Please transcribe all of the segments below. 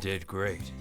did great.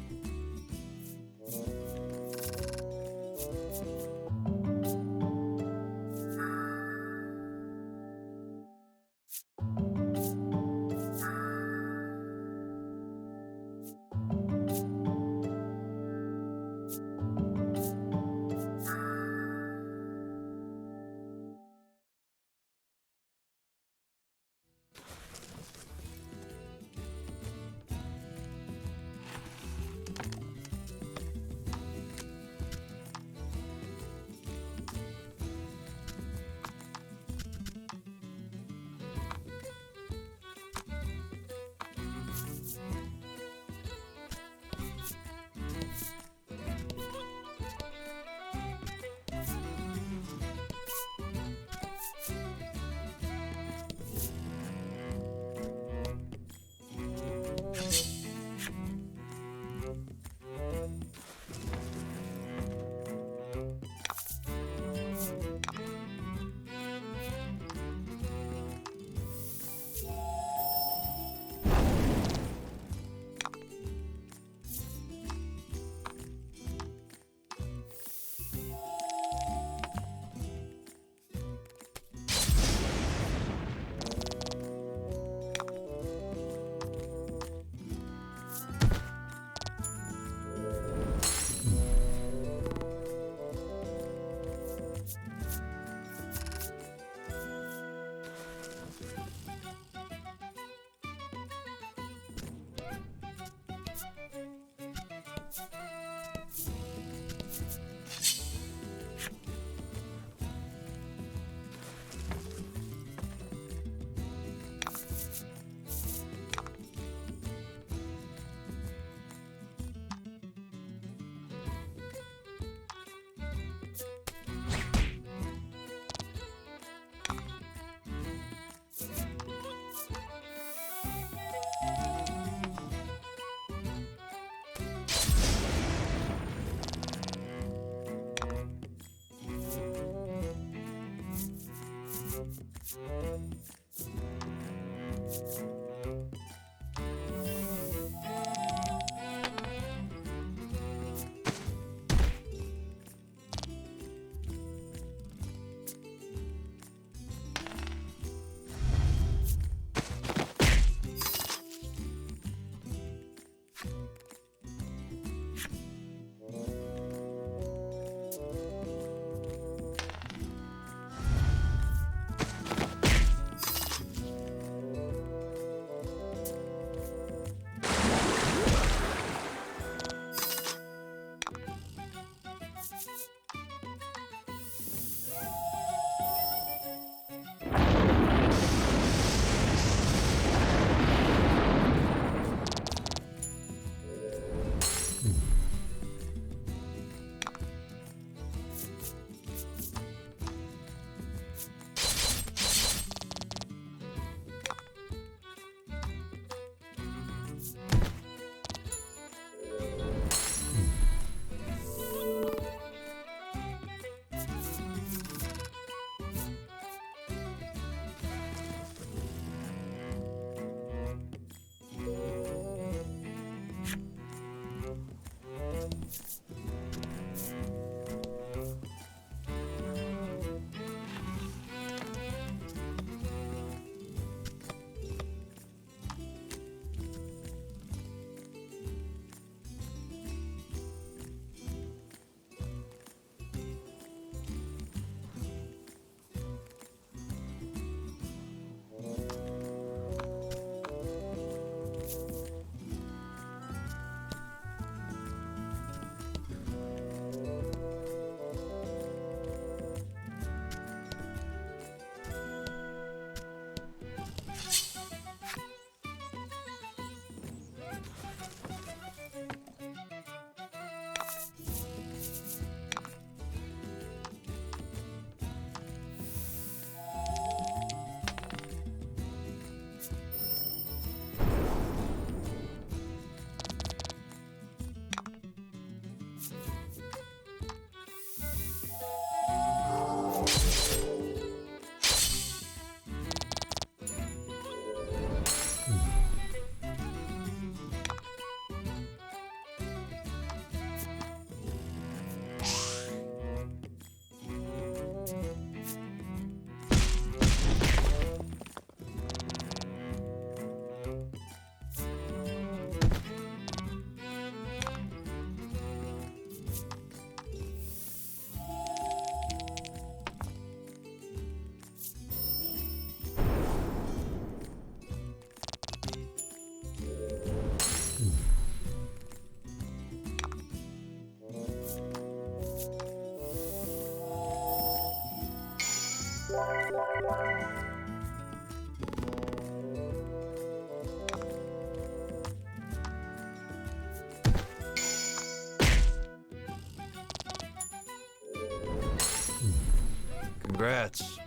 Congrats.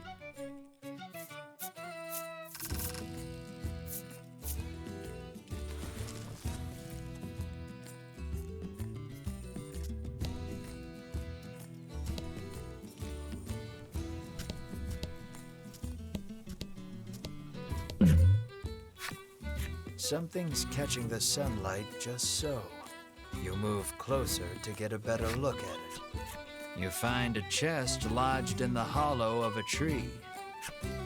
Something's catching the sunlight just so. You move closer to get a better look at it. You find a chest lodged in the hollow of a tree.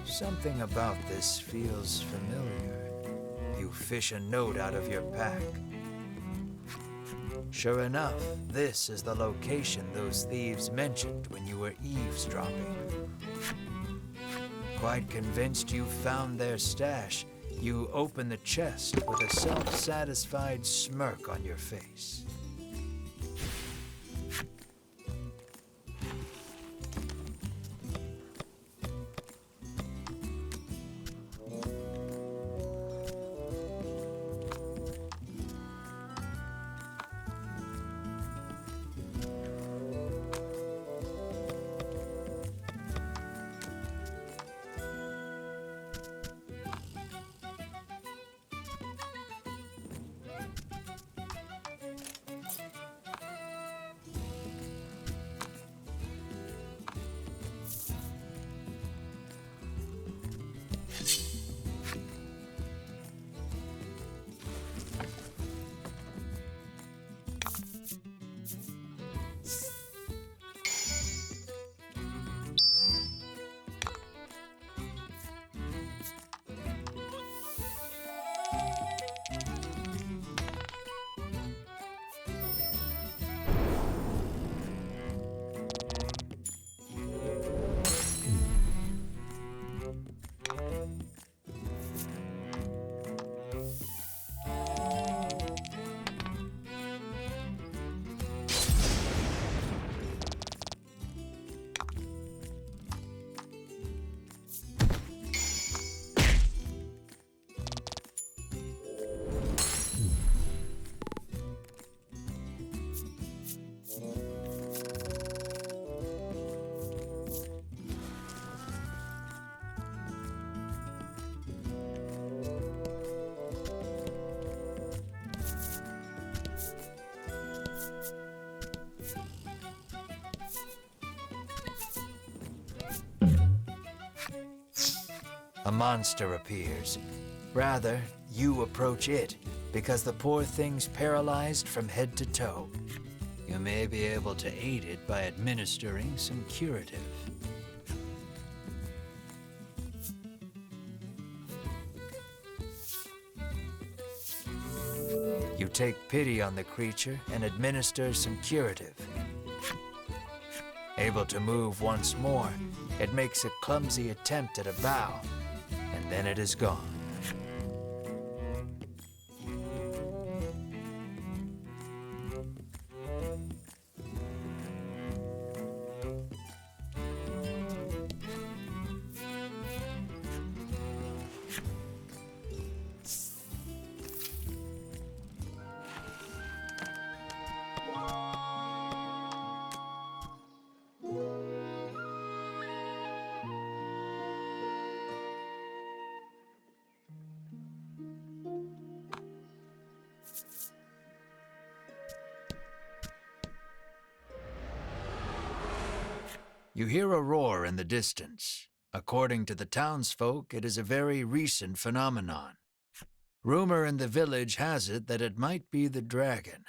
Something about this feels familiar. You fish a note out of your pack. Sure enough, this is the location those thieves mentioned when you were eavesdropping. Quite convinced you found their stash, you open the chest with a self-satisfied smirk on your face. A monster appears. Rather, you approach it, because the poor thing's paralyzed from head to toe. You may be able to aid it by administering some curative. You take pity on the creature and administer some curative. Able to move once more, it makes a clumsy attempt at a bow, and then it is gone. You hear a roar in the distance. According to the townsfolk, it is a very recent phenomenon. Rumor in the village has it that it might be the dragon.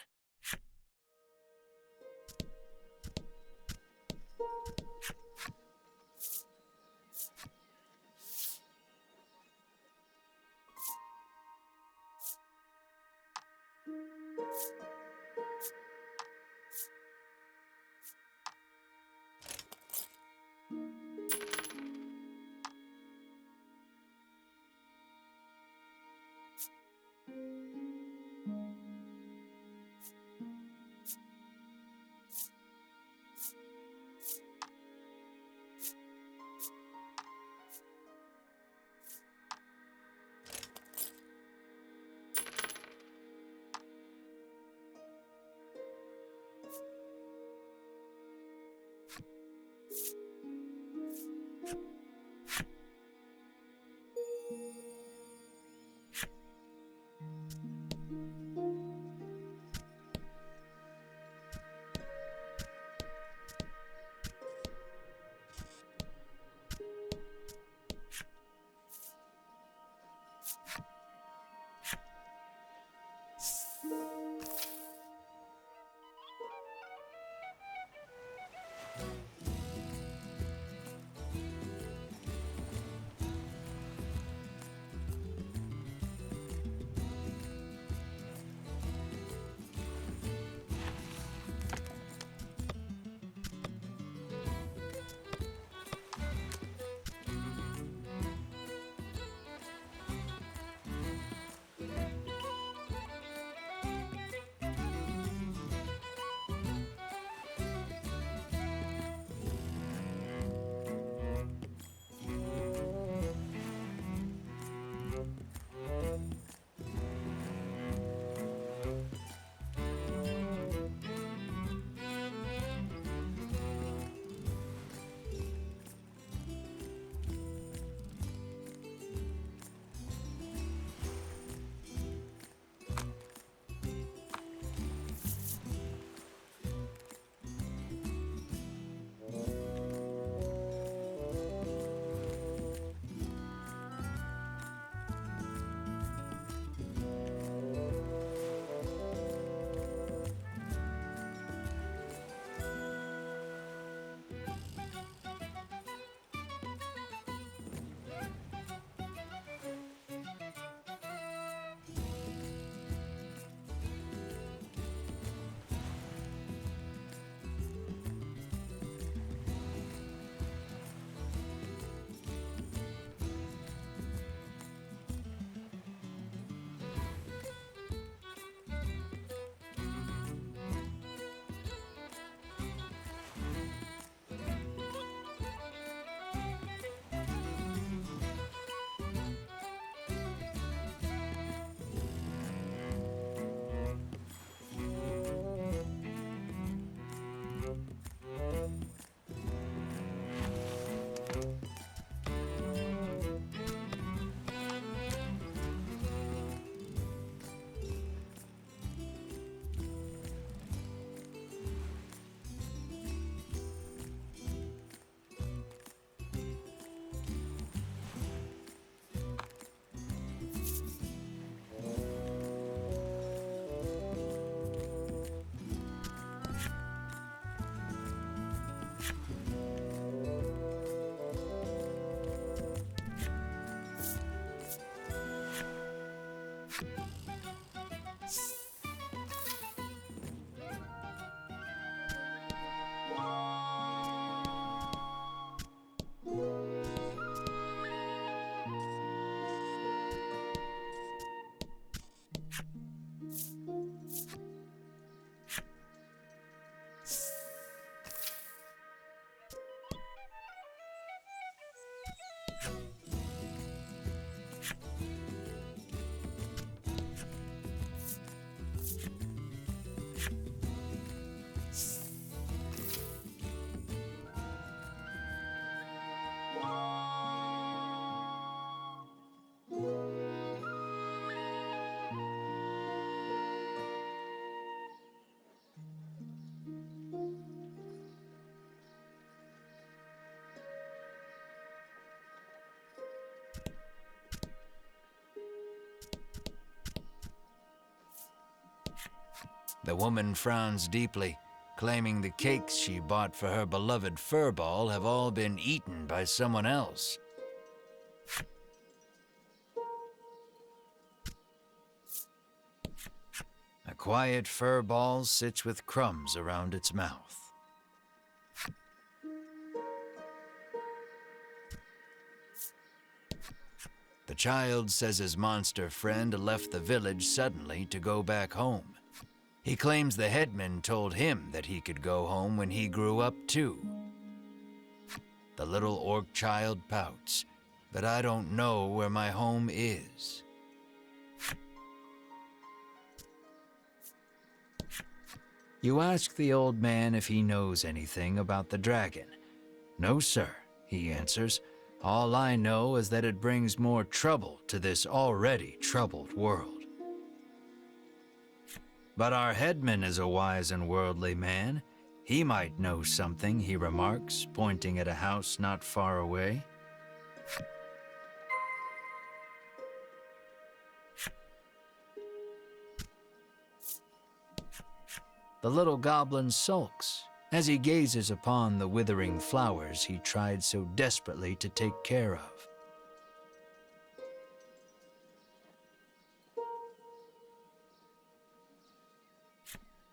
The woman frowns deeply, claiming the cakes she bought for her beloved furball have all been eaten by someone else. A quiet furball sits with crumbs around its mouth. The child says his monster friend left the village suddenly to go back home. He claims the headman told him that he could go home when he grew up too. The little orc child pouts, but I don't know where my home is. You ask the old man if he knows anything about the dragon. No, sir, he answers. All I know is that it brings more trouble to this already troubled world. But our headman is a wise and worldly man. He might know something, he remarks, pointing at a house not far away. The little goblin sulks as he gazes upon the withering flowers he tried so desperately to take care of.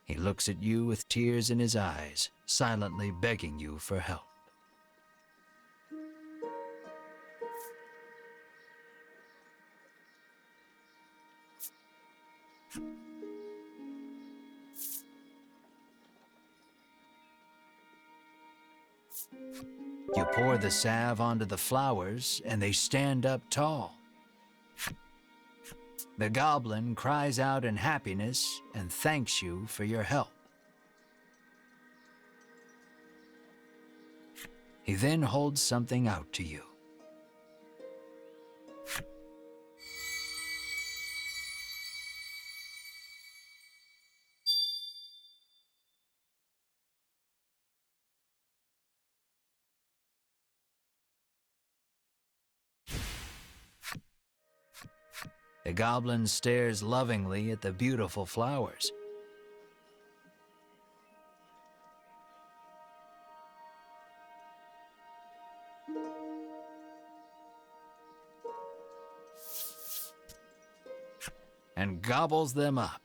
He looks at you with tears in his eyes, silently begging you for help. You pour the salve onto the flowers, and they stand up tall. The goblin cries out in happiness and thanks you for your help. He then holds something out to you. The goblin stares lovingly at the beautiful flowers. And gobbles them up.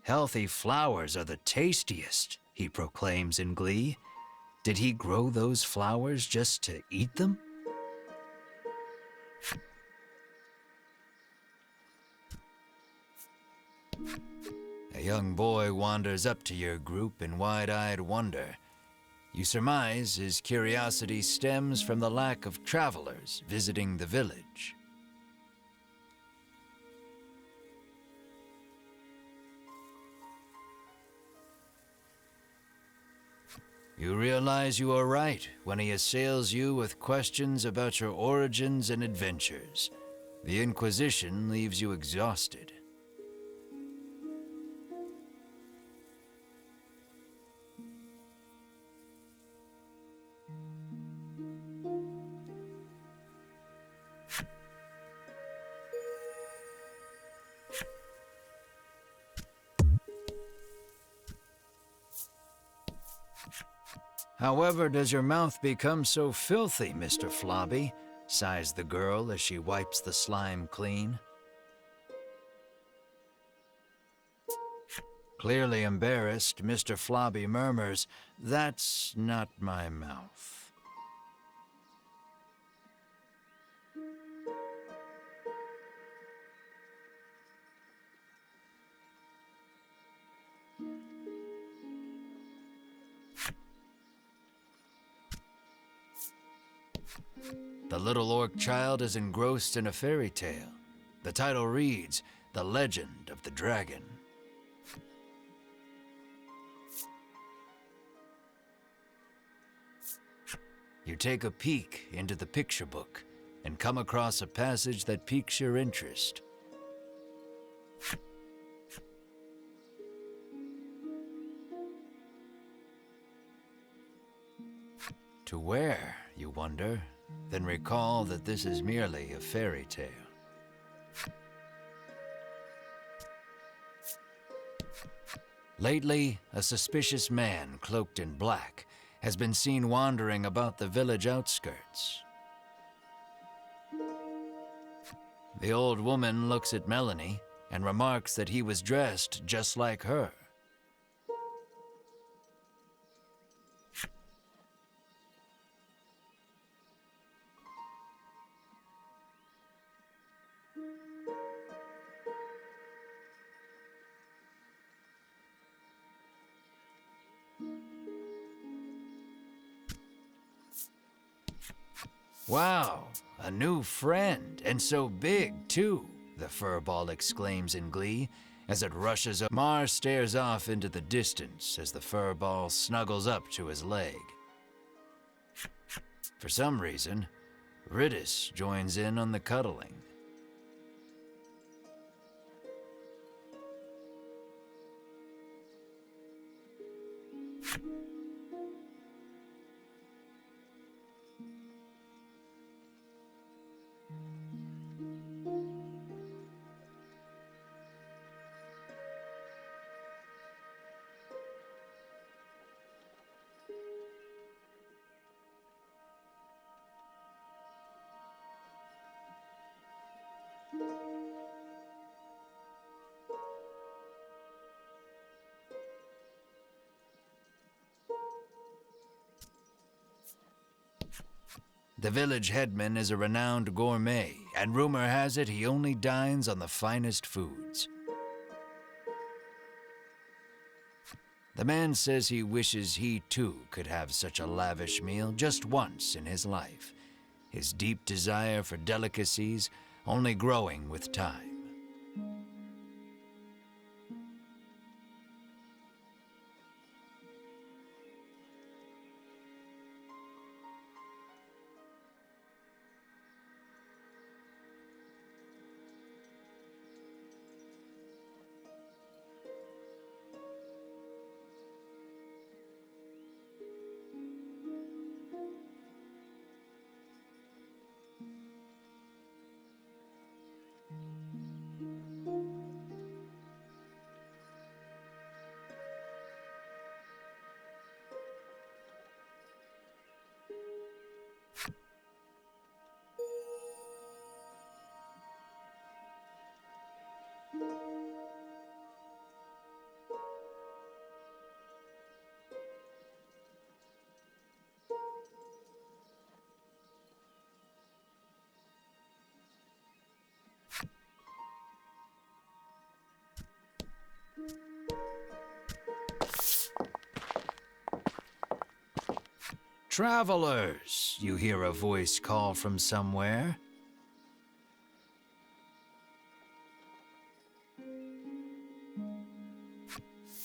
Healthy flowers are the tastiest, he proclaims in glee. Did he grow those flowers just to eat them? A young boy wanders up to your group in wide-eyed wonder. You surmise his curiosity stems from the lack of travelers visiting the village. You realize you are right when he assails you with questions about your origins and adventures. The Inquisition leaves you exhausted. However does your mouth become so filthy, Mr. Flobby? Sighs the girl as she wipes the slime clean. Clearly embarrassed, Mr. Flobby murmurs, "That's not my mouth." The little orc child is engrossed in a fairy tale. The title reads, "The Legend of the Dragon." You take a peek into the picture book and come across a passage that piques your interest. To where, you wonder, then recall that this is merely a fairy tale. Lately, a suspicious man cloaked in black has been seen wandering about the village outskirts. The old woman looks at Melanie and remarks that he was dressed just like her. Wow, a new friend, and so big, too, the furball exclaims in glee as it rushes up. Mar stares off into the distance as the furball snuggles up to his leg. For some reason, Riddis joins in on the cuddling. The village headman is a renowned gourmet, and rumor has it he only dines on the finest foods. The man says he wishes he too could have such a lavish meal just once in his life, his deep desire for delicacies only growing with time. Travelers, you hear a voice call from somewhere.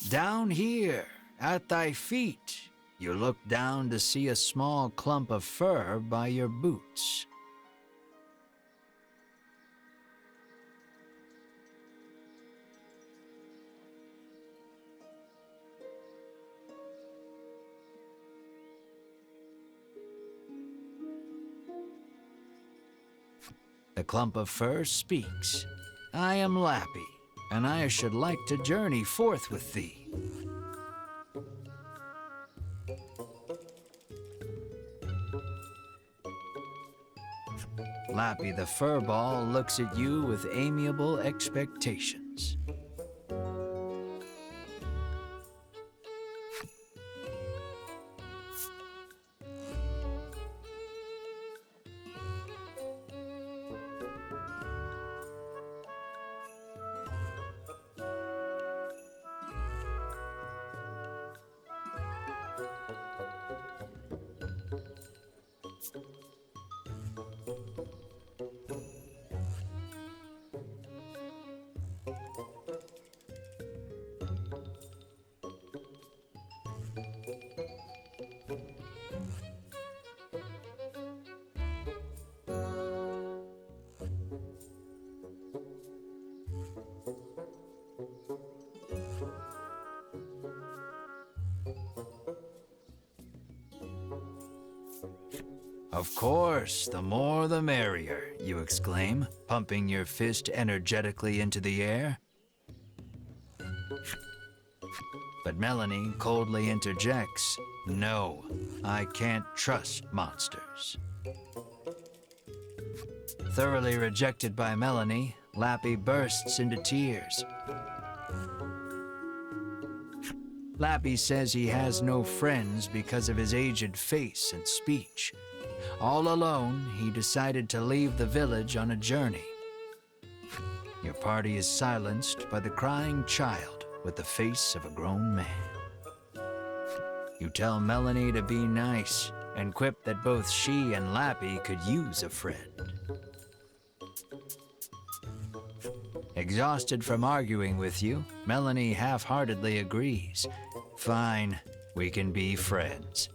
Down here, at thy feet, you look down to see a small clump of fur by your boots. The clump of fur speaks. I am Lappy, and I should like to journey forth with thee. Lappy the furball looks at you with amiable expectations. Of course, the more the merrier, you exclaim, pumping your fist energetically into the air. Melanie coldly interjects, "No, I can't trust monsters." Thoroughly rejected by Melanie, Lappy bursts into tears. Lappy says he has no friends because of his aged face and speech. All alone, he decided to leave the village on a journey. Your party is silenced by the crying child with the face of a grown man. You tell Melanie to be nice and quip that both she and Lappy could use a friend. Exhausted from arguing with you, Melanie half-heartedly agrees. Fine, we can be friends.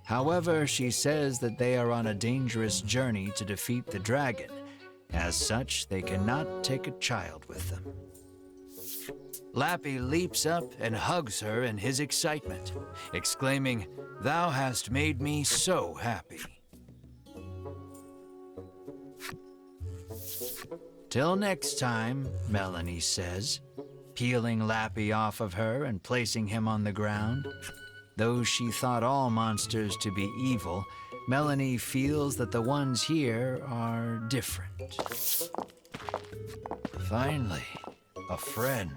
However, she says that they are on a dangerous journey to defeat the dragon. As such, they cannot take a child with them. Lappy leaps up and hugs her in his excitement, exclaiming, "Thou hast made me so happy." "Till next time," Melanie says, peeling Lappy off of her and placing him on the ground. Though she thought all monsters to be evil, Melanie feels that the ones here are different. Finally, a friend.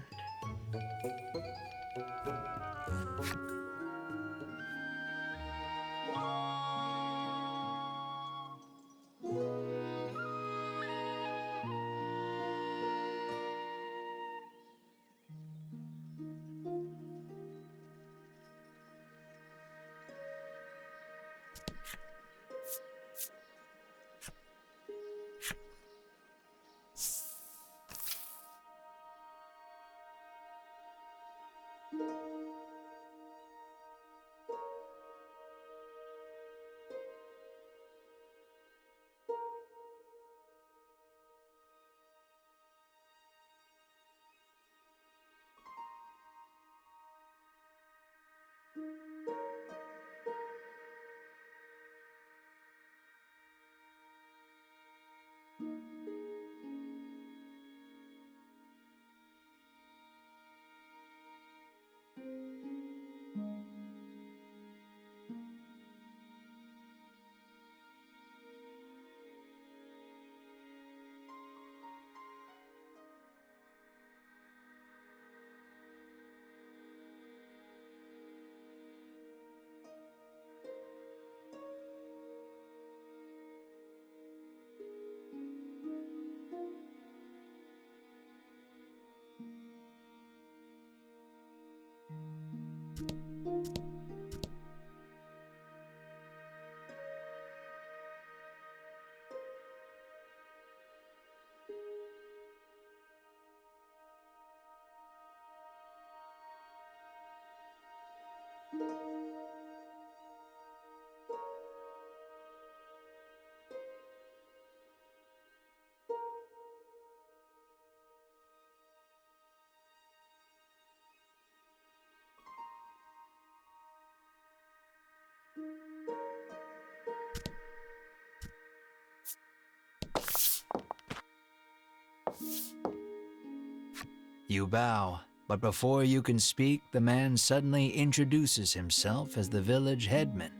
You bow, but before you can speak, the man suddenly introduces himself as the village headman.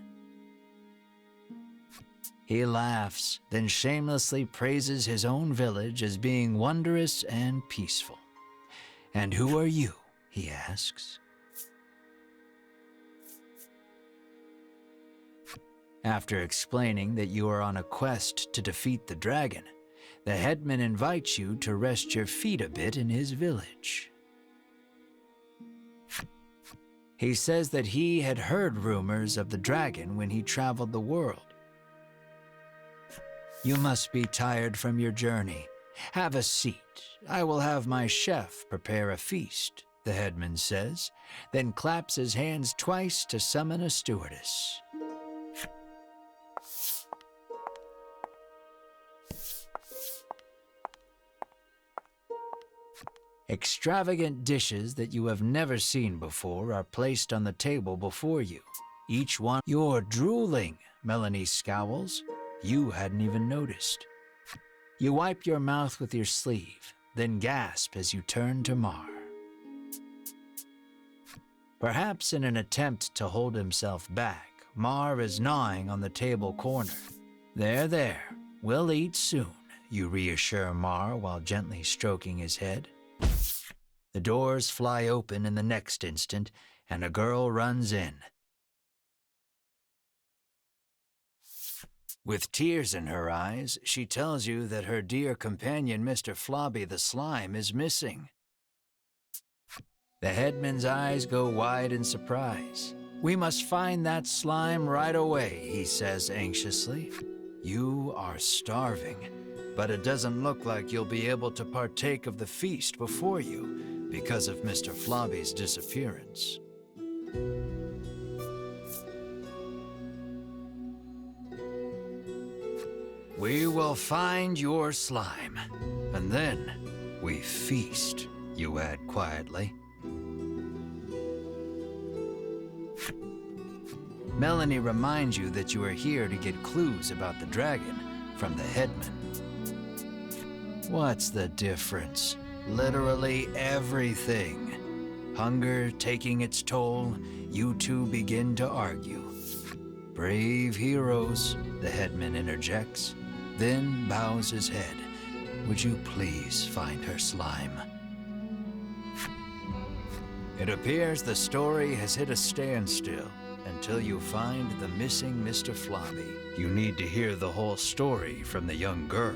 He laughs, then shamelessly praises his own village as being wondrous and peaceful. "And who are you?" he asks. After explaining that you are on a quest to defeat the dragon, the headman invites you to rest your feet a bit in his village. He says that he had heard rumors of the dragon when he traveled the world. "You must be tired from your journey. Have a seat. I will have my chef prepare a feast," the headman says, then claps his hands twice to summon a stewardess. Extravagant dishes that you have never seen before are placed on the table before you. Each one, "You're drooling," Melanie scowls. You hadn't even noticed. You wipe your mouth with your sleeve, then gasp as you turn to Mar. Perhaps in an attempt to hold himself back, Mar is gnawing on the table corner. There, we'll eat soon, you reassure Mar while gently stroking his head. The doors fly open in the next instant, and a girl runs in. With tears in her eyes, she tells you that her dear companion, Mr. Flobby the Slime, is missing. The headman's eyes go wide in surprise. "We must find that slime right away," he says anxiously. "You are starving, but it doesn't look like you'll be able to partake of the feast before you because of Mr. Flobby's disappearance." "We will find your slime, and then we feast," you add quietly. Melanie reminds you that you are here to get clues about the dragon from the headman. What's the difference? Literally everything. Hunger taking its toll, you two begin to argue. "Brave heroes," the headman interjects, then bows his head. "Would you please find her slime?" It appears the story has hit a standstill until you find the missing Mr. Flobby. You need to hear the whole story from the young girl.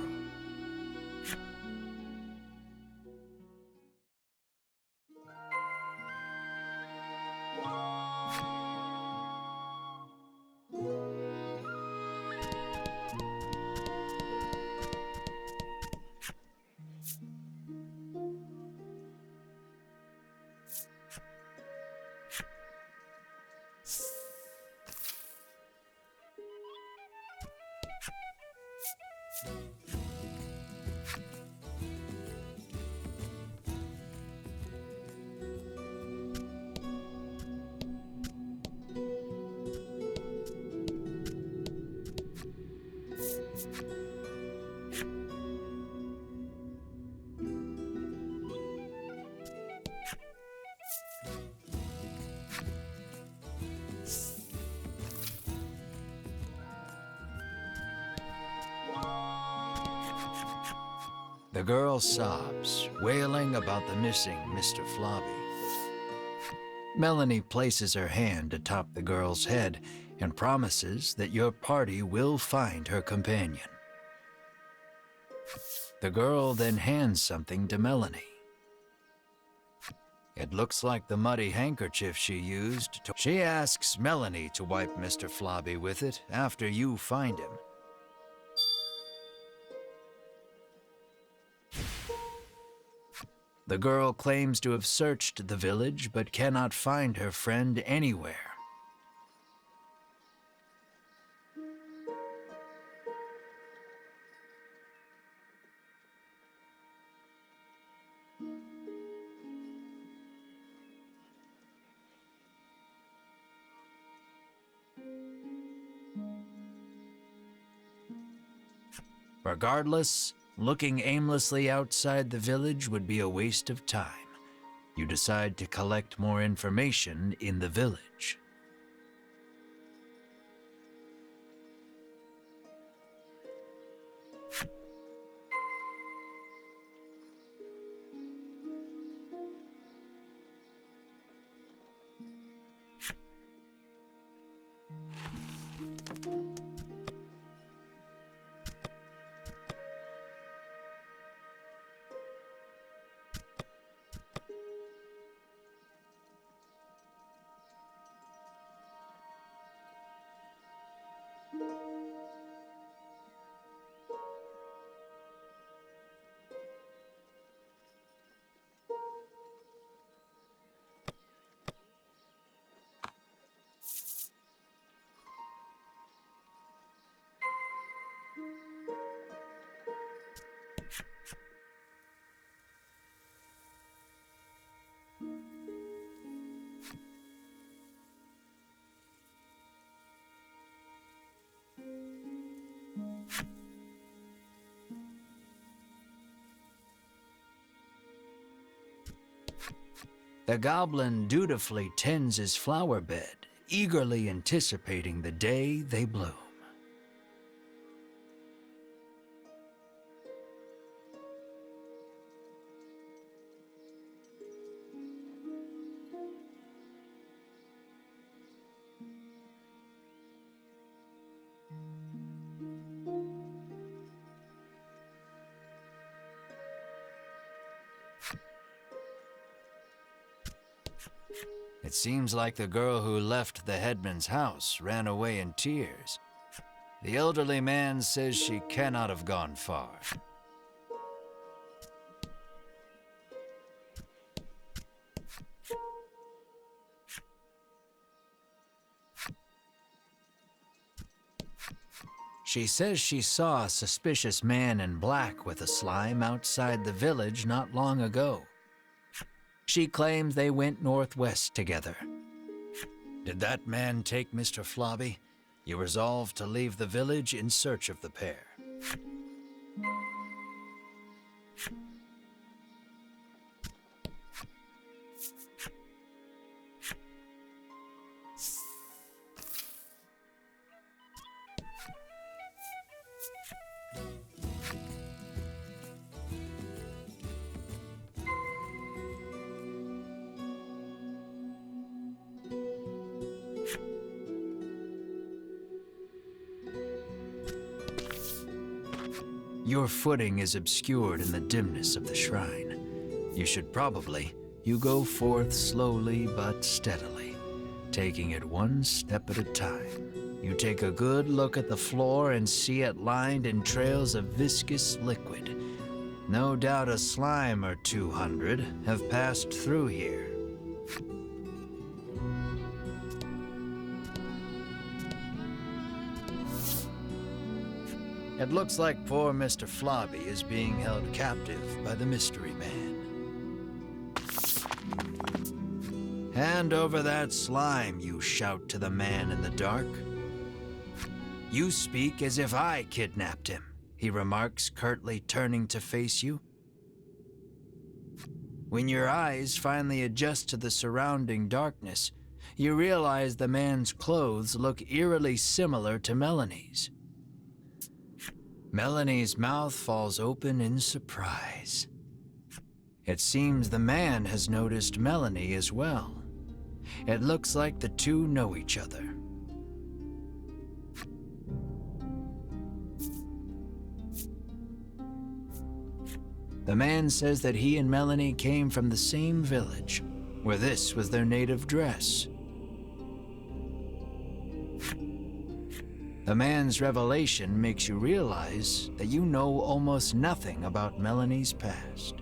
The girl sobs, wailing about the missing Mr. Flobby. Melanie places her hand atop the girl's head and promises that your party will find her companion. The girl then hands something to Melanie. It looks like the muddy handkerchief she used to... She asks Melanie to wipe Mr. Flobby with it after you find him. The girl claims to have searched the village but cannot find her friend anywhere. Regardless, looking aimlessly outside the village would be a waste of time. You decide to collect more information in the village. The goblin dutifully tends his flower bed, eagerly anticipating the day they bloom. It seems like the girl who left the headman's house ran away in tears. The elderly man says she cannot have gone far. She says she saw a suspicious man in black with a slime outside the village not long ago. She claims they went northwest together. Did that man take Mr. Flobby? You resolved to leave the village in search of the pair. Your footing is obscured in the dimness of the shrine. You go forth slowly but steadily, taking it one step at a time. You take a good look at the floor and see it lined in trails of viscous liquid. No doubt a slime or 200 have passed through here. It looks like poor Mr. Flobby is being held captive by the mystery man. Hand over that slime, you shout to the man in the dark. You speak as if I kidnapped him, he remarks, curtly turning to face you. When your eyes finally adjust to the surrounding darkness, you realize the man's clothes look eerily similar to Melanie's. Melanie's mouth falls open in surprise. It seems the man has noticed Melanie as well. It looks like the two know each other. The man says that he and Melanie came from the same village, where this was their native dress. The man's revelation makes you realize that you know almost nothing about Melanie's past.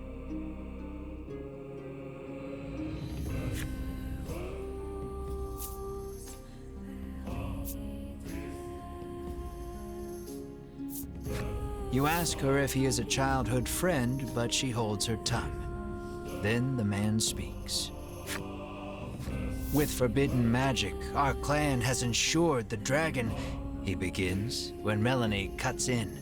You ask her if he is a childhood friend, but she holds her tongue. Then the man speaks. With forbidden magic, our clan has ensured the dragon, he begins, when Melanie cuts in.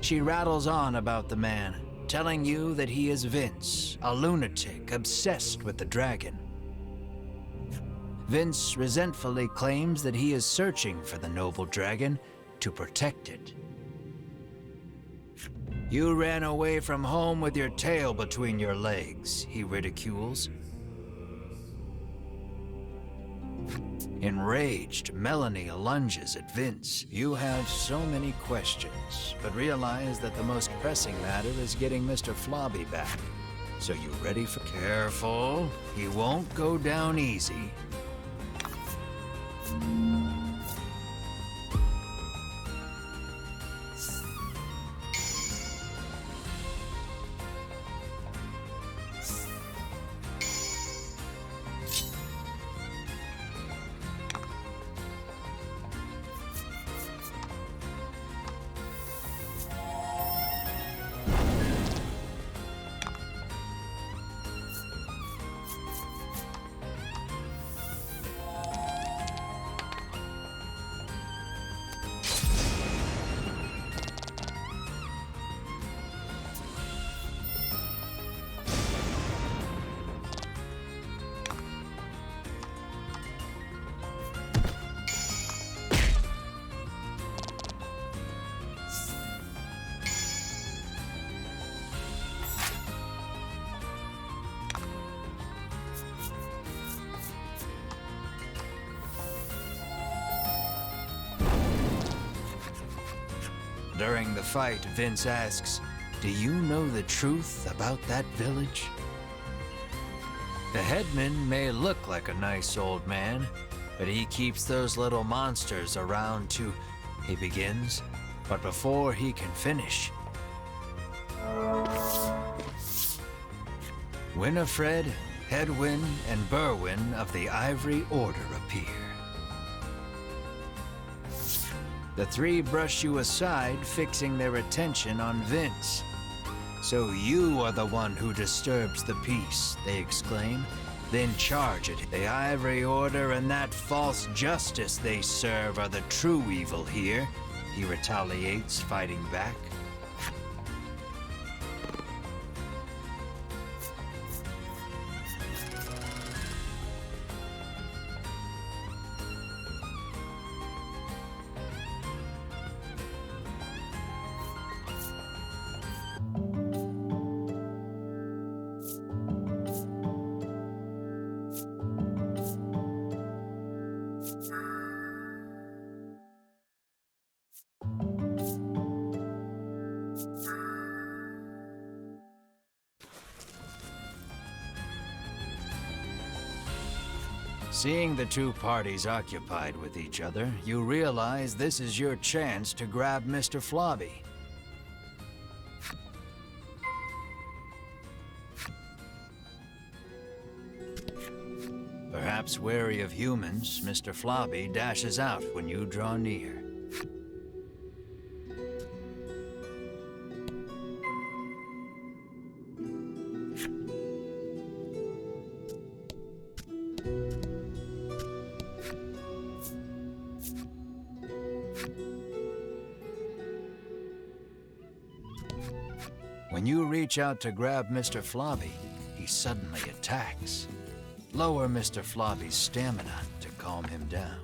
She rattles on about the man, telling you that he is Vince, a lunatic obsessed with the dragon. Vince resentfully claims that he is searching for the noble dragon to protect it. You ran away from home with your tail between your legs, he ridicules. Enraged, Melanie lunges at Vince. You have so many questions, but realize that the most pressing matter is getting Mr. Flobby back. So you ready for— Careful, he won't go down easy. During the fight, Vince asks, "Do you know the truth about that village?" The headman may look like a nice old man, but he keeps those little monsters around to... He begins, but before he can finish, Winifred, Hedwin, and Berwin of the Ivory Order appear. The three brush you aside, fixing their attention on Vince. "So you are the one who disturbs the peace," they exclaim, then charge it. "The Ivory Order and that false justice they serve are the true evil here," he retaliates, fighting back. Seeing the two parties occupied with each other, you realize this is your chance to grab Mr. Flobby. Perhaps wary of humans, Mr. Flobby dashes out when you draw near. When you reach out to grab Mr. Flobby, he suddenly attacks. Lower Mr. Flobby's stamina to calm him down.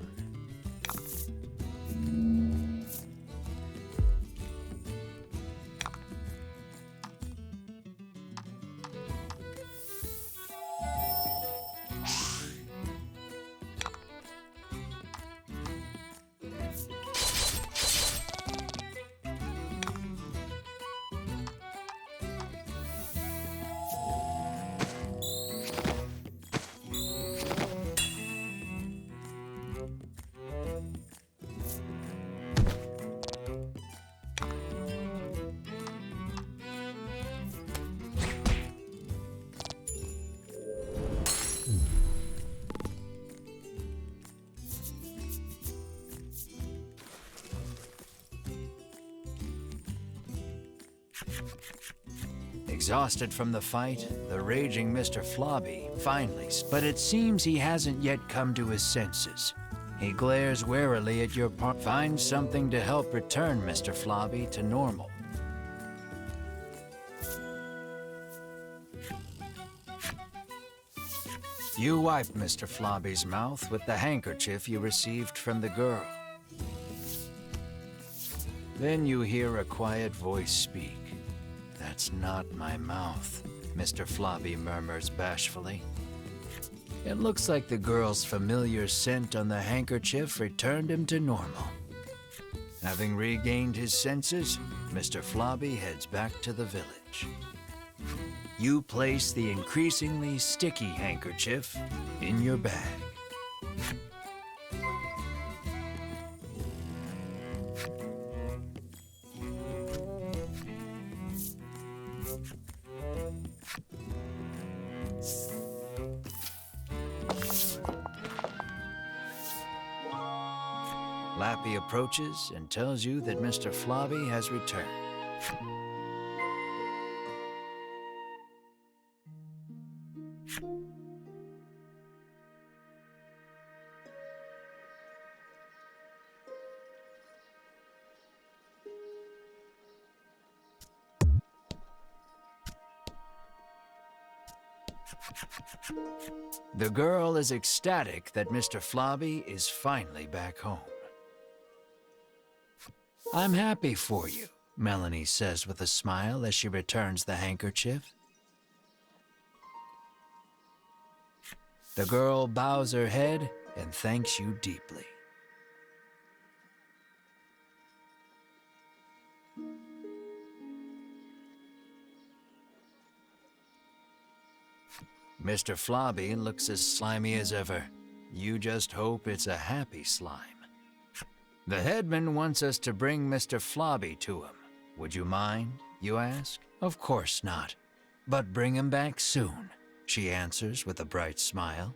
Exhausted from the fight, the raging Mr. Flobby finally, but it seems he hasn't yet come to his senses. He glares warily at your finds something to help return Mr. Flobby to normal. You wipe Mr. Flobby's mouth with the handkerchief you received from the girl. Then you hear a quiet voice speak. "That's not my mouth," Mr. Flobby murmurs bashfully. It looks like the girl's familiar scent on the handkerchief returned him to normal. Having regained his senses, Mr. Flobby heads back to the village. You place the increasingly sticky handkerchief in your bag. Lappy approaches and tells you that Mr. Flobby has returned. The girl is ecstatic that Mr. Flobby is finally back home. "I'm happy for you," Melanie says with a smile as she returns the handkerchief. The girl bows her head and thanks you deeply. Mr. Flobby looks as slimy as ever. You just hope it's a happy slime. The headman wants us to bring Mr. Flobby to him. Would you mind, you ask? Of course not. But bring him back soon, she answers with a bright smile.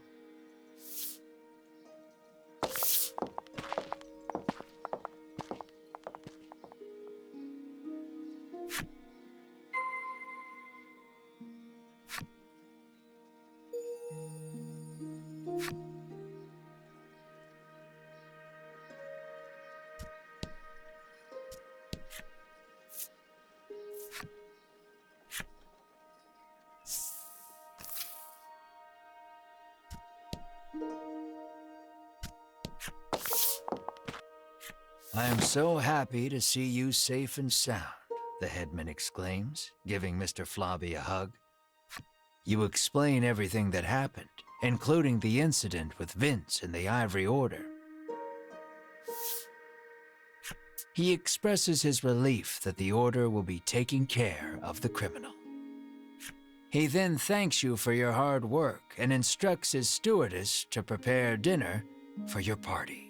I am so happy to see you safe and sound, the headman exclaims, giving Mr. Flobby a hug. You explain everything that happened, including the incident with Vince and the Ivory Order. He expresses his relief that the Order will be taking care of the criminal. He then thanks you for your hard work and instructs his stewardess to prepare dinner for your party.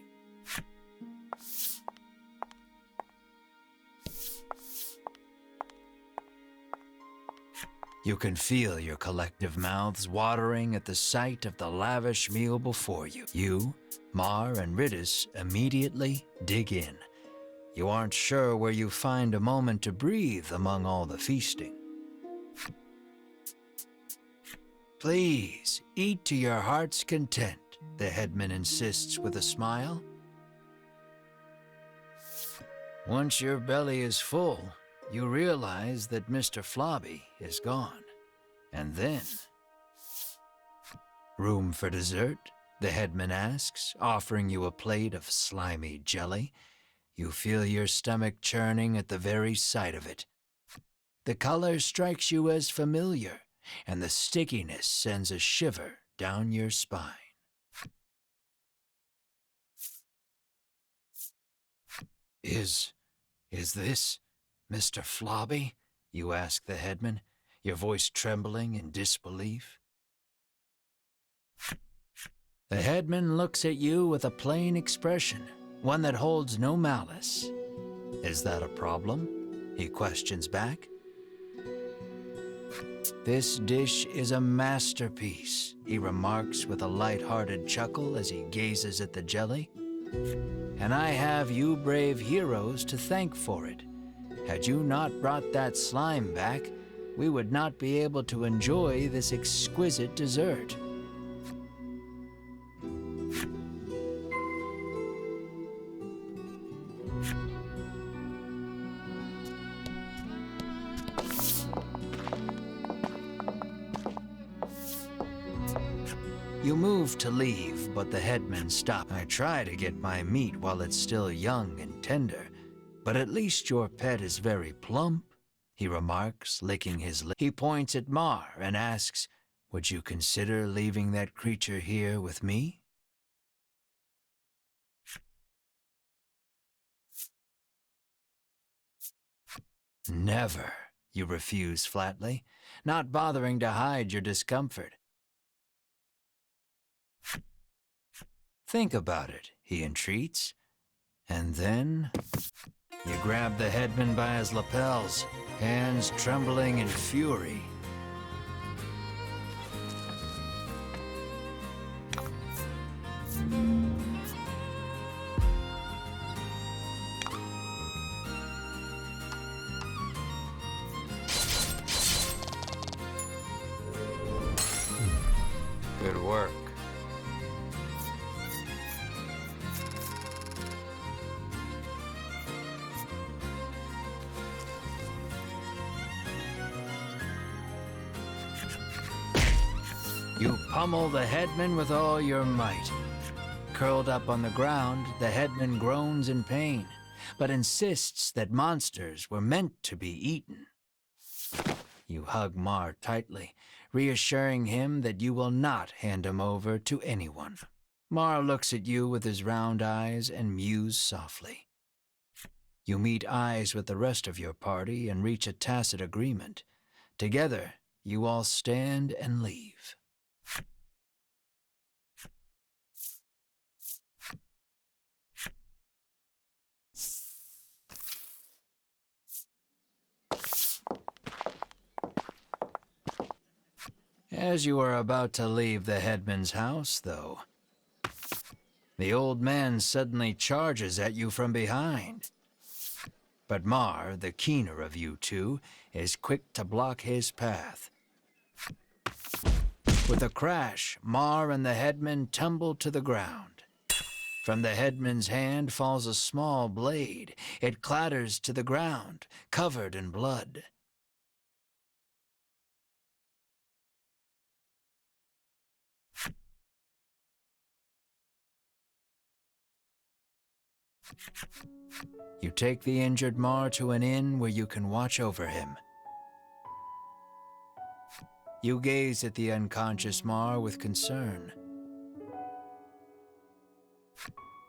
You can feel your collective mouths watering at the sight of the lavish meal before you. You, Mar, and Ridis immediately dig in. You aren't sure where you find a moment to breathe among all the feasting. Please, eat to your heart's content, the headman insists with a smile. Once your belly is full, you realize that Mr. Flobby is gone. And then... Room for dessert? The headman asks, offering you a plate of slimy jelly. You feel your stomach churning at the very sight of it. The color strikes you as familiar, and the stickiness sends a shiver down your spine. Is this Mr. Flobby? You ask the headman, your voice trembling in disbelief. The headman looks at you with a plain expression, one that holds no malice. Is that a problem? He questions back. This dish is a masterpiece, he remarks with a light-hearted chuckle as he gazes at the jelly. And I have you brave heroes to thank for it. Had you not brought that slime back, we would not be able to enjoy this exquisite dessert. You move to leave, but the headman stops. I try to get my meat while it's still young and tender, but at least your pet is very plump, he remarks, licking his lips. He points at Mar and asks, would you consider leaving that creature here with me? Never, you refuse flatly, not bothering to hide your discomfort. Think about it, he entreats. And then you grab the headman by his lapels, hands trembling in fury. Good work. You pummel the headman with all your might. Curled up on the ground, the headman groans in pain, but insists that monsters were meant to be eaten. You hug Mar tightly, reassuring him that you will not hand him over to anyone. Mar looks at you with his round eyes and mews softly. You meet eyes with the rest of your party and reach a tacit agreement. Together, you all stand and leave. As you are about to leave the headman's house, though, the old man suddenly charges at you from behind. But Mar, the keener of you two, is quick to block his path. With a crash, Mar and the headman tumble to the ground. From the headman's hand falls a small blade. It clatters to the ground, covered in blood. You take the injured Mar to an inn where you can watch over him. You gaze at the unconscious Mar with concern.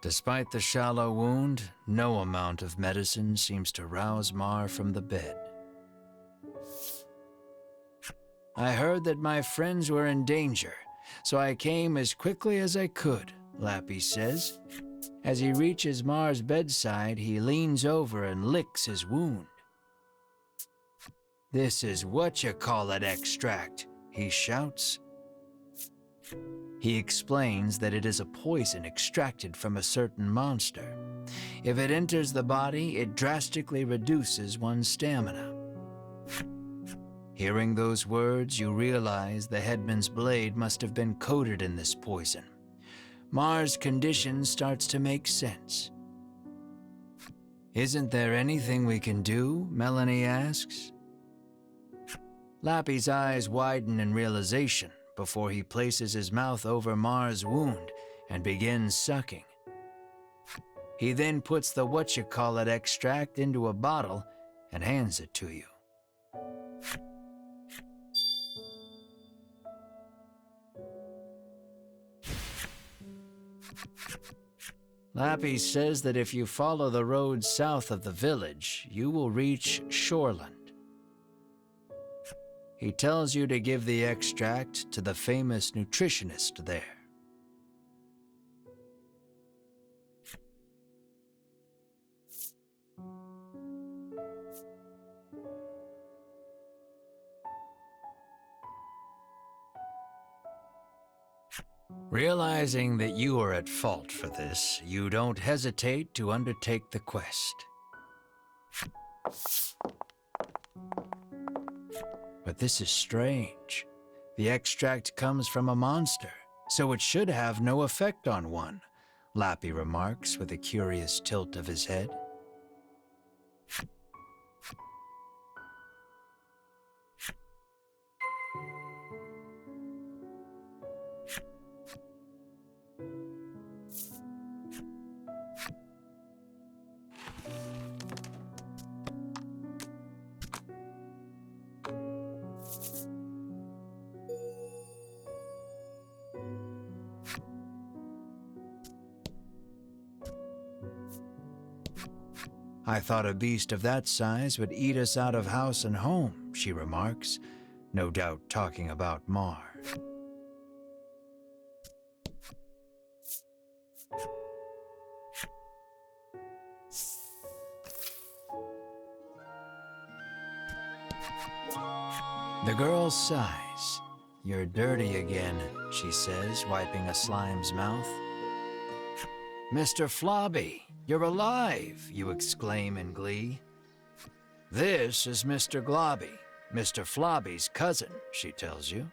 Despite the shallow wound, no amount of medicine seems to rouse Mar from the bed. I heard that my friends were in danger, so I came as quickly as I could, Lappy says. As he reaches Mar's bedside, he leans over and licks his wound. "This is what-you-call-it extract," he shouts. He explains that it is a poison extracted from a certain monster. If it enters the body, it drastically reduces one's stamina. Hearing those words, you realize the headman's blade must have been coated in this poison. Mar's condition starts to make sense. "Isn't there anything we can do?" Melanie asks. Lappy's eyes widen in realization before he places his mouth over Mar's wound and begins sucking. He then puts the what-you-call-it extract into a bottle and hands it to you. Lappy says that if you follow the road south of the village, you will reach Shoreland. He tells you to give the extract to the famous nutritionist there. Realizing that you are at fault for this, you don't hesitate to undertake the quest. But this is strange. The extract comes from a monster, so it should have no effect on one, Lappy remarks with a curious tilt of his head. "I thought a beast of that size would eat us out of house and home," she remarks, no doubt talking about Mar. The girl sighs. "You're dirty again," she says, wiping a slime's mouth. "Mr. Flobby, you're alive," you exclaim in glee. "This is Mr. Globby, Mr. Flobby's cousin," she tells you.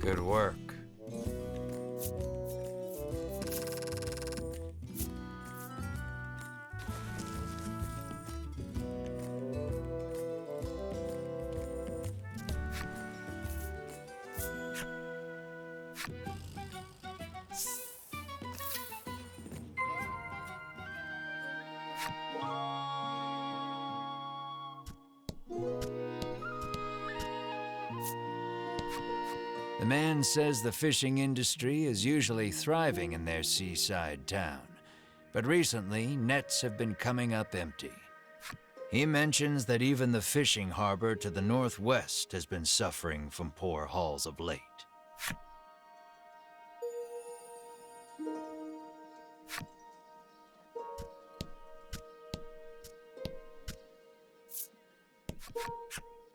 Good work. The man says the fishing industry is usually thriving in their seaside town, but recently nets have been coming up empty. He mentions that even the fishing harbor to the northwest has been suffering from poor hauls of late.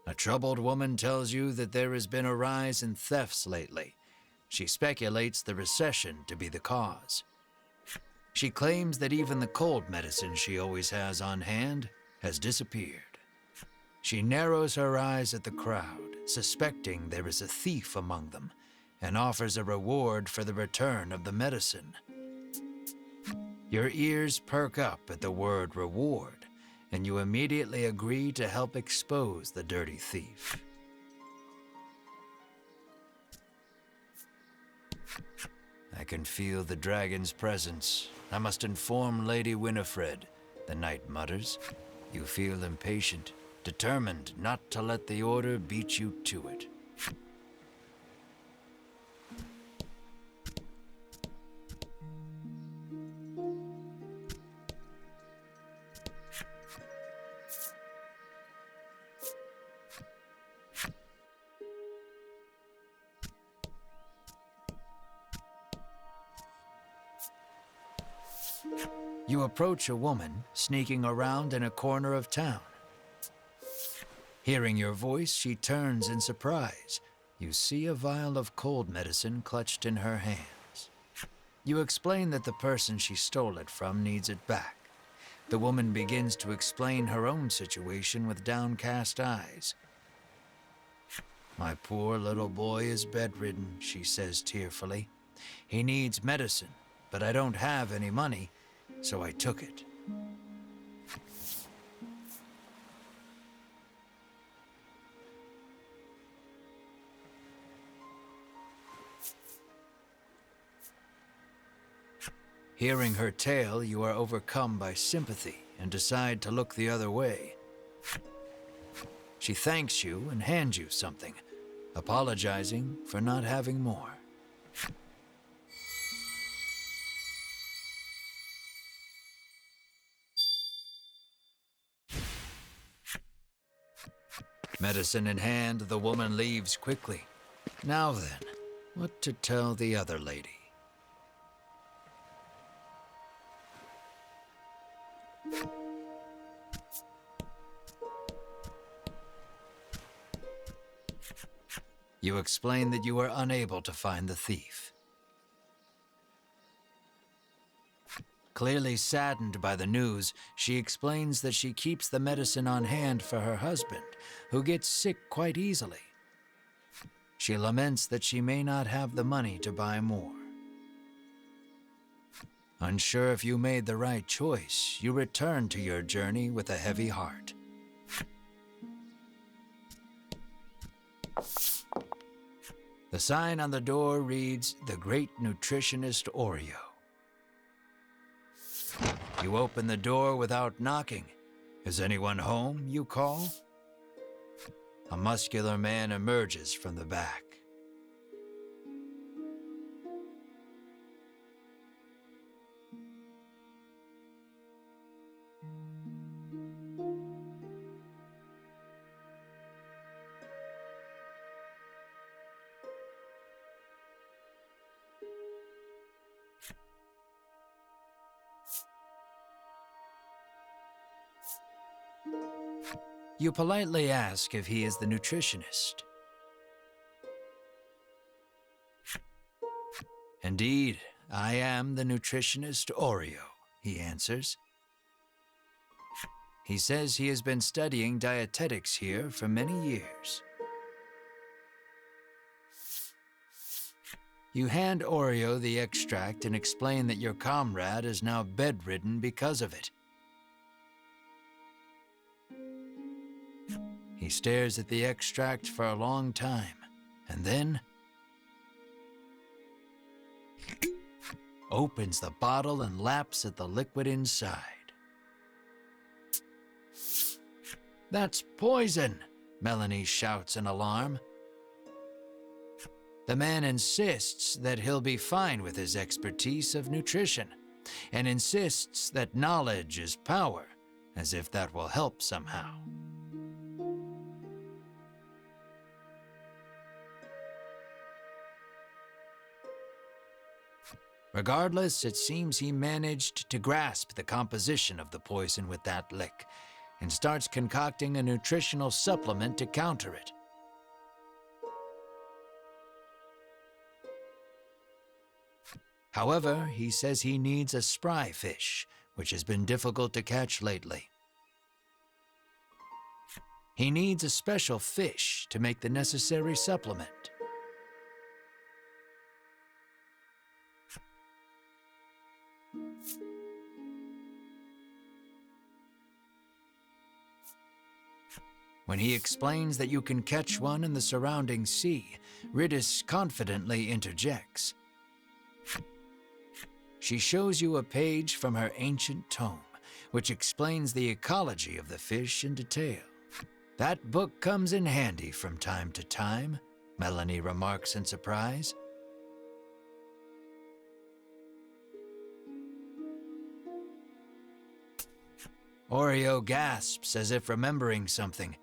A troubled woman tells you that there has been a rise in thefts lately. She speculates the recession to be the cause. She claims that even the cold medicine she always has on hand has disappeared. She narrows her eyes at the crowd, suspecting there is a thief among them, and offers a reward for the return of the medicine. Your ears perk up at the word reward, and you immediately agree to help expose the dirty thief. I can feel the dragon's presence. I must inform Lady Winifred, the knight mutters. You feel impatient, determined not to let the order beat you to it. You approach a woman sneaking around in a corner of town. Hearing your voice, she turns in surprise. You see a vial of cold medicine clutched in her hands. You explain that the person she stole it from needs it back. The woman begins to explain her own situation with downcast eyes. My poor little boy is bedridden, she says tearfully. He needs medicine, but I don't have any money, so I took it. Hearing her tale, you are overcome by sympathy and decide to look the other way. She thanks you and hands you something, apologizing for not having more. Medicine in hand, the woman leaves quickly. Now then, what to tell the other lady? You explain that you are unable to find the thief. Clearly saddened by the news, she explains that she keeps the medicine on hand for her husband, who gets sick quite easily. She laments that she may not have the money to buy more. Unsure if you made the right choice, you return to your journey with a heavy heart. The sign on the door reads, "The Great Nutritionist Oreo." You open the door without knocking. Is anyone home, you call? A muscular man emerges from the back. You politely ask if he is the nutritionist. Indeed, I am the nutritionist Oreo, he answers. He says he has been studying dietetics here for many years. You hand Oreo the extract and explain that your comrade is now bedridden because of it. He stares at the extract for a long time, and then opens the bottle and laps at the liquid inside. "That's poison!" Melanie shouts in alarm. The man insists that he'll be fine with his expertise of nutrition, and insists that knowledge is power, as if that will help somehow. Regardless, it seems he managed to grasp the composition of the poison with that lick, and starts concocting a nutritional supplement to counter it. However, he says he needs a spry fish, which has been difficult to catch lately. He needs a special fish to make the necessary supplement. When he explains that you can catch one in the surrounding sea, Riddis confidently interjects. She shows you a page from her ancient tome, which explains the ecology of the fish in detail. "That book comes in handy from time to time," Melanie remarks in surprise. Oreo gasps as if remembering something.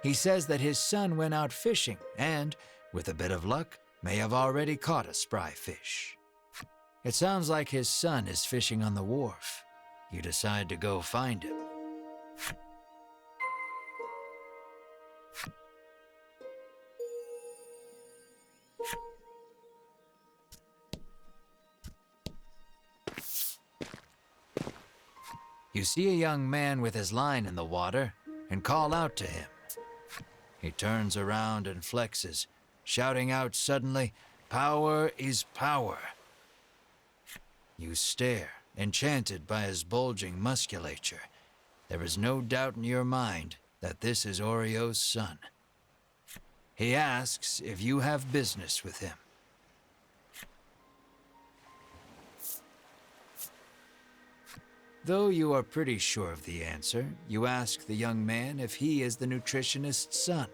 He says that his son went out fishing and, with a bit of luck, may have already caught a spry fish. It sounds like his son is fishing on the wharf. You decide to go find him. You see a young man with his line in the water and call out to him. He turns around and flexes, shouting out suddenly, "Power is power." You stare, enchanted by his bulging musculature. There is no doubt in your mind that this is Oreo's son. He asks if you have business with him. Though you are pretty sure of the answer, you ask the young man if he is the nutritionist's son.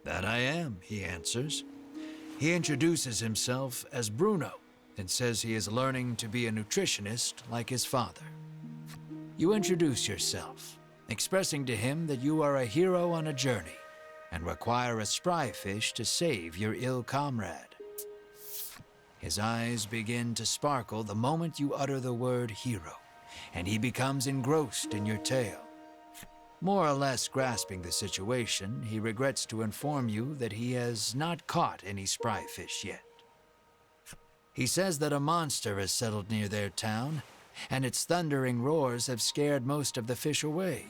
"That I am," he answers. He introduces himself as Bruno and says he is learning to be a nutritionist like his father. You introduce yourself, expressing to him that you are a hero on a journey and require a spry fish to save your ill comrade. His eyes begin to sparkle the moment you utter the word hero, and he becomes engrossed in your tale. More or less grasping the situation, he regrets to inform you that he has not caught any spry fish yet. He says that a monster has settled near their town, and its thundering roars have scared most of the fish away.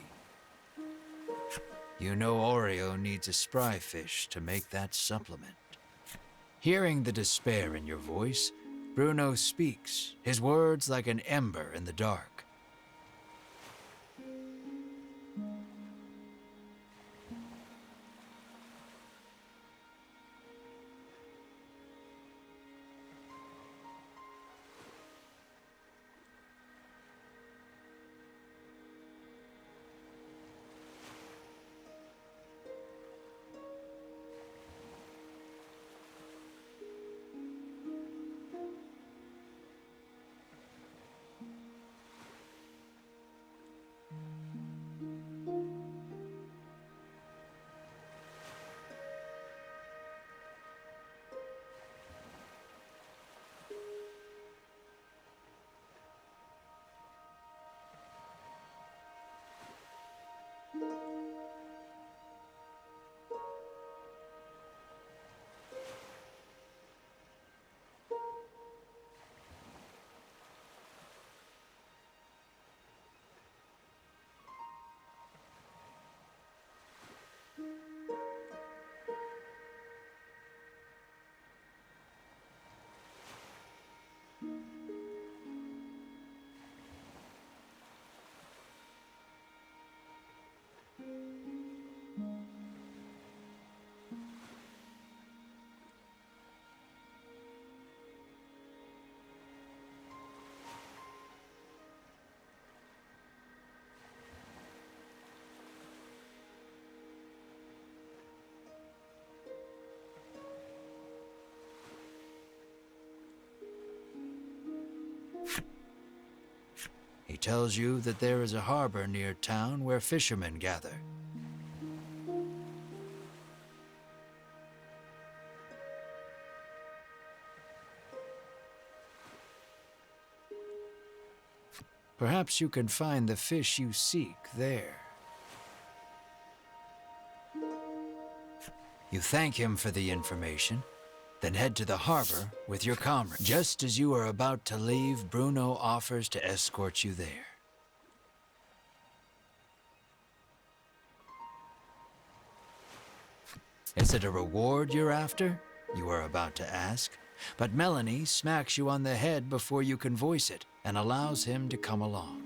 You know Oreo needs a spry fish to make that supplement. Hearing the despair in your voice, Bruno speaks, his words like an ember in the dark. tells you that there is a harbor near town where fishermen gather. Perhaps you can find the fish you seek there. You thank him for the information, then head to the harbor with your comrade. Just as you are about to leave, Bruno offers to escort you there. Is it a reward you're after? You are about to ask. But Melanie smacks you on the head before you can voice it and allows him to come along.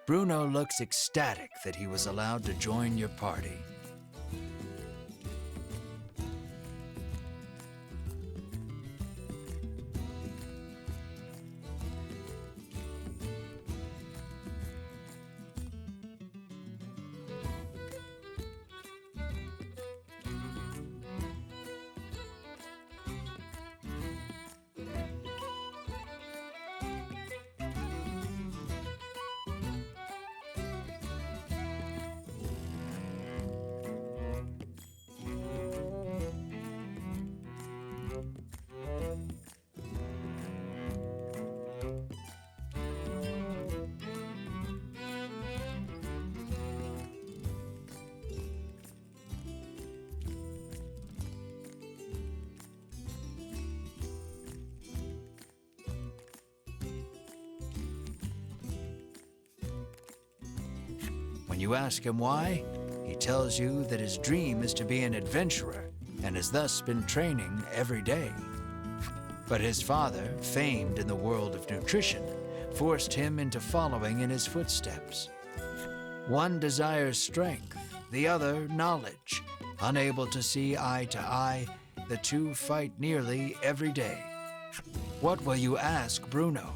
Bruno looks ecstatic that he was allowed to join your party. When you ask him why, he tells you that his dream is to be an adventurer and has thus been training every day. But his father, famed in the world of nutrition, forced him into following in his footsteps. One desires strength, the other knowledge. Unable to see eye to eye, the two fight nearly every day. What will you ask Bruno?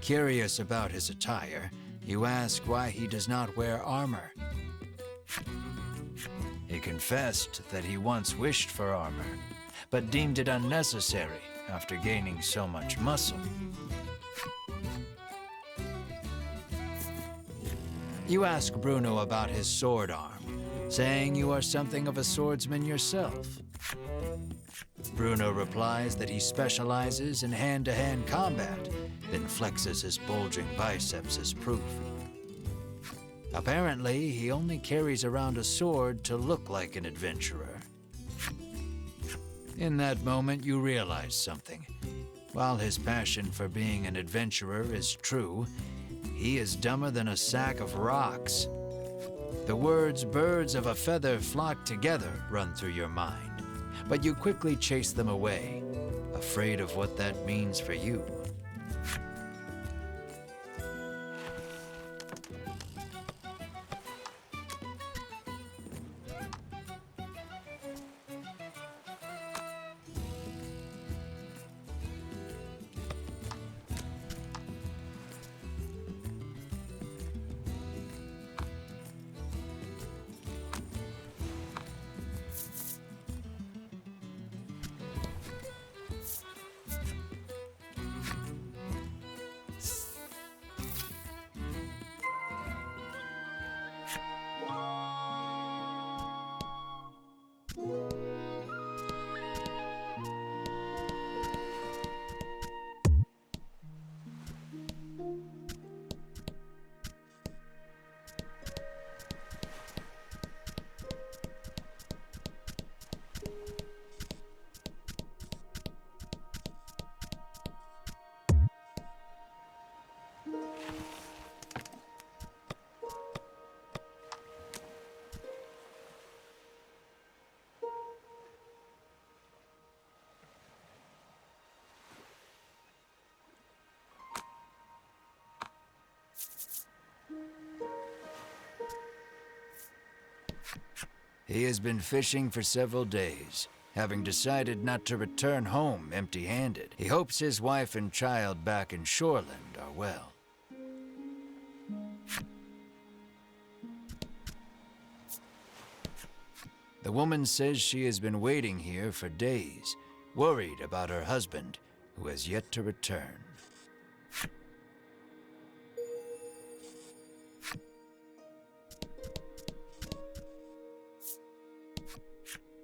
Curious about his attire, you ask why he does not wear armor. He confessed that he once wished for armor, but deemed it unnecessary after gaining so much muscle. You ask Bruno about his sword arm, saying you are something of a swordsman yourself. Bruno replies that he specializes in hand-to-hand combat, then flexes his bulging biceps as proof. Apparently, he only carries around a sword to look like an adventurer. In that moment, you realize something. While his passion for being an adventurer is true, he is dumber than a sack of rocks. The words "birds of a feather flock together" run through your mind, but you quickly chase them away, afraid of what that means for you. He has been fishing for several days, having decided not to return home empty-handed. He hopes his wife and child back in Shoreland are well. The woman says she has been waiting here for days, worried about her husband, who has yet to return.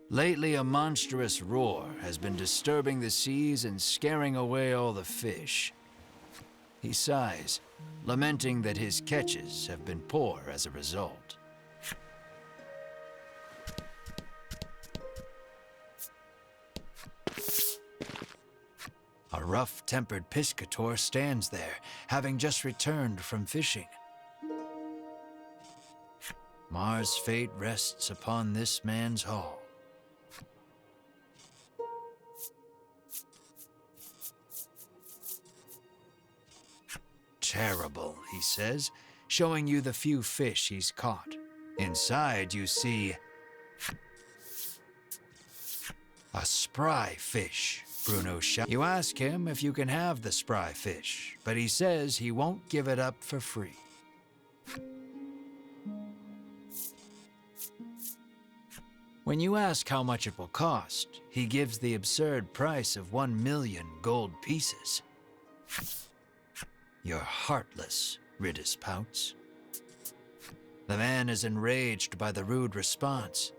Lately, a monstrous roar has been disturbing the seas and scaring away all the fish. He sighs, lamenting that his catches have been poor as a result. A rough-tempered piscator stands there, having just returned from fishing. Mars' fate rests upon this man's haul. Terrible, he says, showing you the few fish he's caught. Inside, you see a spry fish, Bruno shouts. You ask him if you can have the spry fish, but he says he won't give it up for free. When you ask how much it will cost, he gives the absurd price of 1,000,000 gold pieces. You're heartless, Ridis pouts. The man is enraged by the rude response.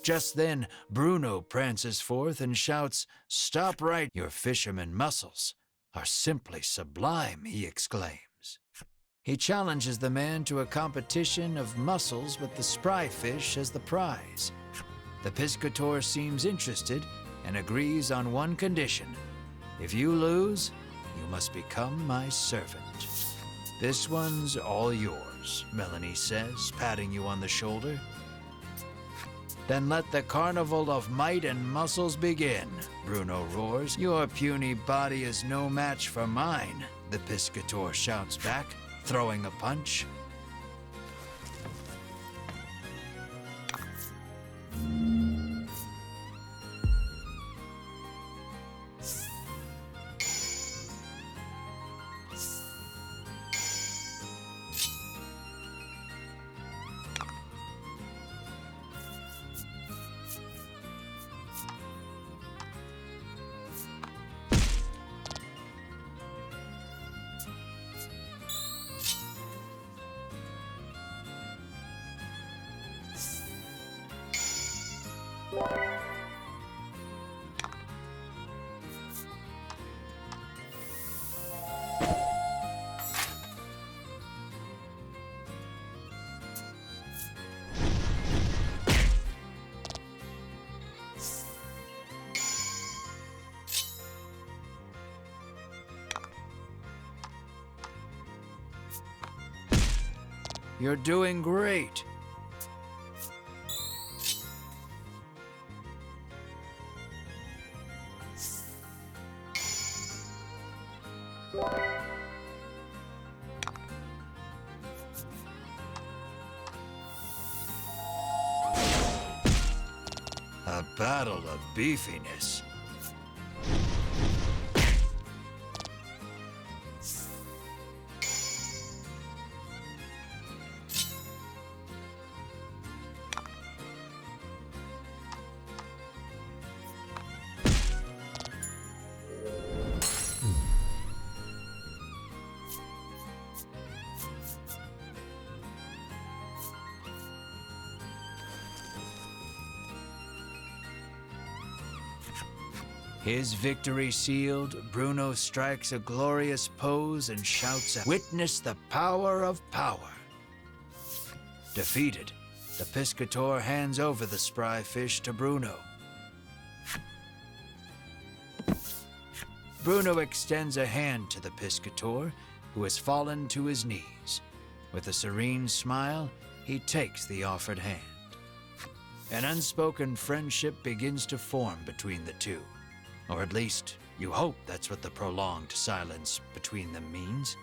Just then, Bruno prances forth and shouts, "Stop right! Your fisherman muscles are simply sublime," he exclaims. He challenges the man to a competition of muscles with the spry fish as the prize. The piscator seems interested and agrees on one condition. If you lose, you must become my servant. This one's all yours, Melanie says, patting you on the shoulder. Then let the carnival of might and muscles begin, Bruno roars. Your puny body is no match for mine, the piscator shouts back, throwing a punch. You're doing great. A battle of beefiness. His victory sealed, Bruno strikes a glorious pose and shouts out, "Witness the power of power." Defeated, the piscator hands over the spry fish to Bruno. Bruno extends a hand to the piscator, who has fallen to his knees. With a serene smile, he takes the offered hand. An unspoken friendship begins to form between the two. Or at least, you hope that's what the prolonged silence between them means.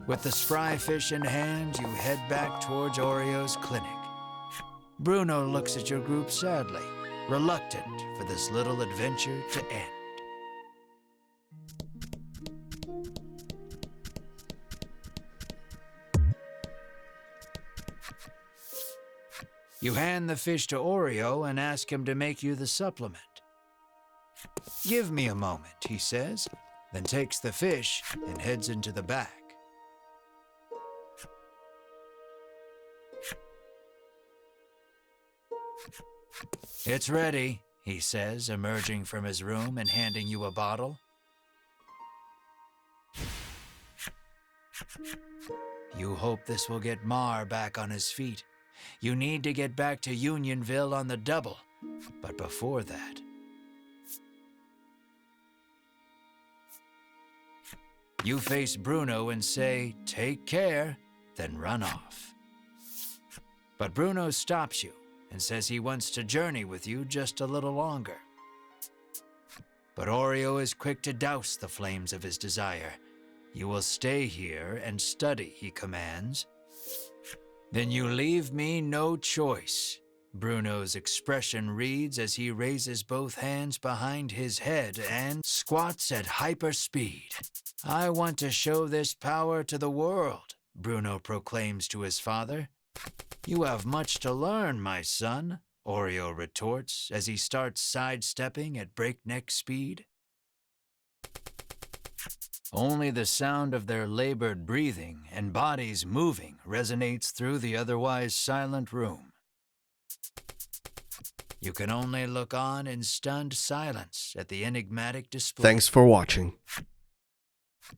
With the spry fish in hand, you head back towards Oreo's clinic. Bruno looks at your group sadly, reluctant for this little adventure to end. You hand the fish to Oreo and ask him to make you the supplement. "Give me a moment," he says, then takes the fish and heads into the back. "It's ready," he says, emerging from his room and handing you a bottle. You hope this will get Mar back on his feet. You need to get back to Unionville on the double, but before that... You face Bruno and say, "Take care," then run off. But Bruno stops you and says he wants to journey with you just a little longer. But Oreo is quick to douse the flames of his desire. "You will stay here and study," he commands. "Then you leave me no choice," Bruno's expression reads as he raises both hands behind his head and squats at hyperspeed. "I want to show this power to the world," Bruno proclaims to his father. "You have much to learn, my son," Oreo retorts as he starts sidestepping at breakneck speed. Only the sound of their labored breathing and bodies moving resonates through the otherwise silent room. You can only look on in stunned silence at the enigmatic display. Thanks for watching.